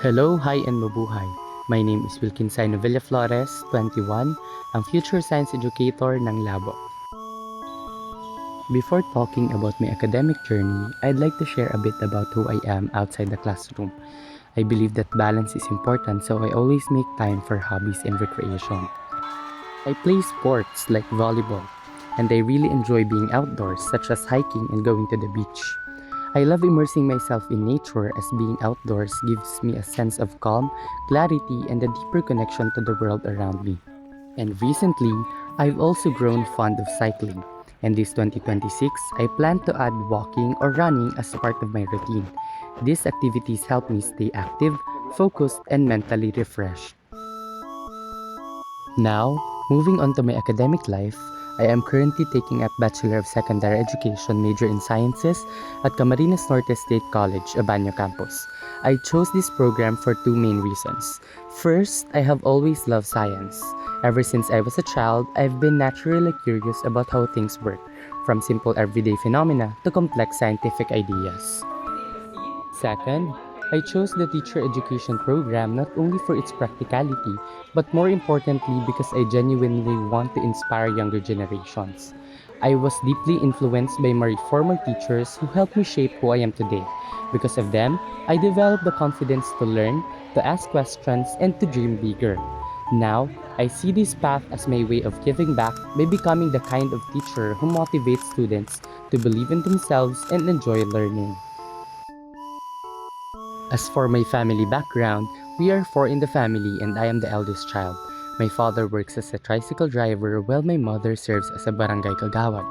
Hello, hi, and mabuhay. My name is Wilkinsay Novilla Flores, 21, ang future science educator ng Labo. Before talking about my academic journey, I'd like to share a bit about who I am outside the classroom. I believe that balance is important, so I always make time for hobbies and recreation. I play sports like volleyball, and I really enjoy being outdoors, such as hiking and going to the beach. I love immersing myself in nature as being outdoors gives me a sense of calm, clarity, and a deeper connection to the world around me. And recently, I've also grown fond of cycling. And this 2026, I plan to add walking or running as part of my routine. These activities help me stay active, focused, and mentally refreshed. Now, moving on to my academic life, I am currently taking up Bachelor of Secondary Education major in Sciences at Camarines Norte State College, Abanyo Campus. I chose this program for two main reasons. First, I have always loved science. Ever since I was a child, I've been naturally curious about how things work, from simple everyday phenomena to complex scientific ideas. Second, I chose the teacher education program not only for its practicality, but more importantly because I genuinely want to inspire younger generations. I was deeply influenced by my former teachers who helped me shape who I am today. Because of them, I developed the confidence to learn, to ask questions, and to dream bigger. Now, I see this path as my way of giving back by becoming the kind of teacher who motivates students to believe in themselves and enjoy learning. As for my family background, we are four in the family and I am the eldest child. My father works as a tricycle driver while my mother serves as a barangay kagawad.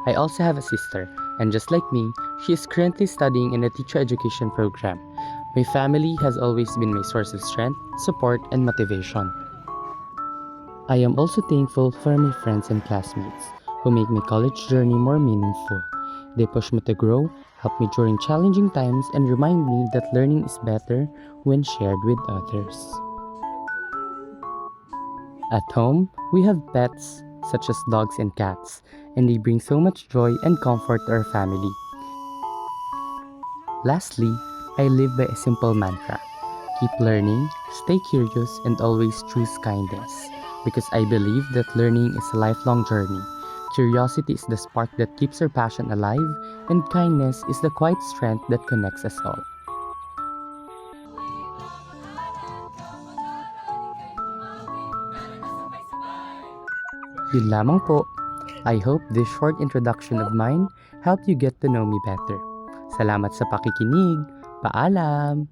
I also have a sister, and just like me, she is currently studying in a teacher education program. My family has always been my source of strength, support, and motivation. I am also thankful for my friends and classmates who make my college journey more meaningful. They push me to grow, help me during challenging times, and remind me that learning is better when shared with others. At home, we have pets such as dogs and cats, and they bring so much joy and comfort to our family. Lastly, I live by a simple mantra: keep learning, stay curious, and always choose kindness. Because I believe that learning is a lifelong journey. Curiosity is the spark that keeps our passion alive, and kindness is the quiet strength that connects us all. Yun lamang po. I hope this short introduction of mine helped you get to know me better. Salamat sa pakikinig. Paalam!